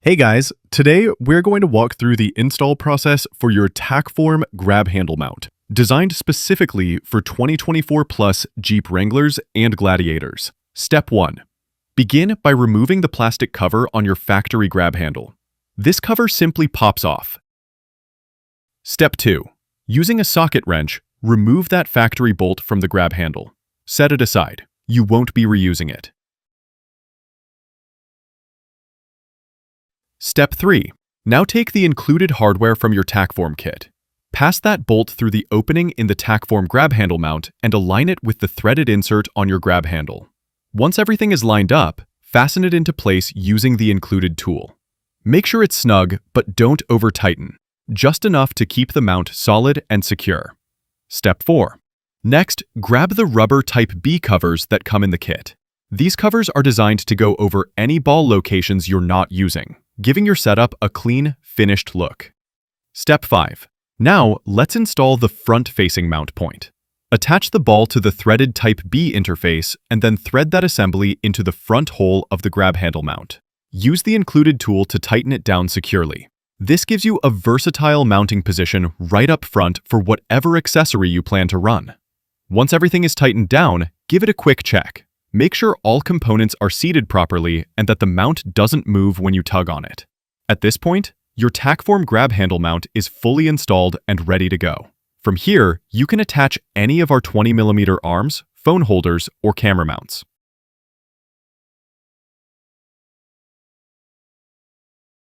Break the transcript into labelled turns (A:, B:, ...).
A: Hey guys, today we're going to walk through the install process for your Tackform grab handle mount, designed specifically for 2024 plus Jeep Wranglers and Gladiators. Step 1. Begin by removing the plastic cover on your factory grab handle. This cover simply pops off. Step 2. Using a socket wrench, remove that factory bolt from the grab handle. Set it aside. You won't be reusing it. Step 3. Now take the included hardware from your Tackform kit. Pass that bolt through the opening in the Tackform grab handle mount and align it with the threaded insert on your grab handle. Once everything is lined up, fasten it into place using the included tool. Make sure it's snug, but don't over-tighten, just enough to keep the mount solid and secure. Step 4. Next, grab the rubber Type B covers that come in the kit. These covers are designed to go over any ball locations you're not using, giving your setup a clean, finished look. Step 5. Now, let's install the front-facing mount point. Attach the ball to the threaded Type B interface and then thread that assembly into the front hole of the grab handle mount. Use the included tool to tighten it down securely. This gives you a versatile mounting position right up front for whatever accessory you plan to run. Once everything is tightened down, give it a quick check. Make sure all components are seated properly and that the mount doesn't move when you tug on it. At this point, your Tackform grab handle mount is fully installed and ready to go. From here, you can attach any of our 20mm arms, phone holders, or camera mounts.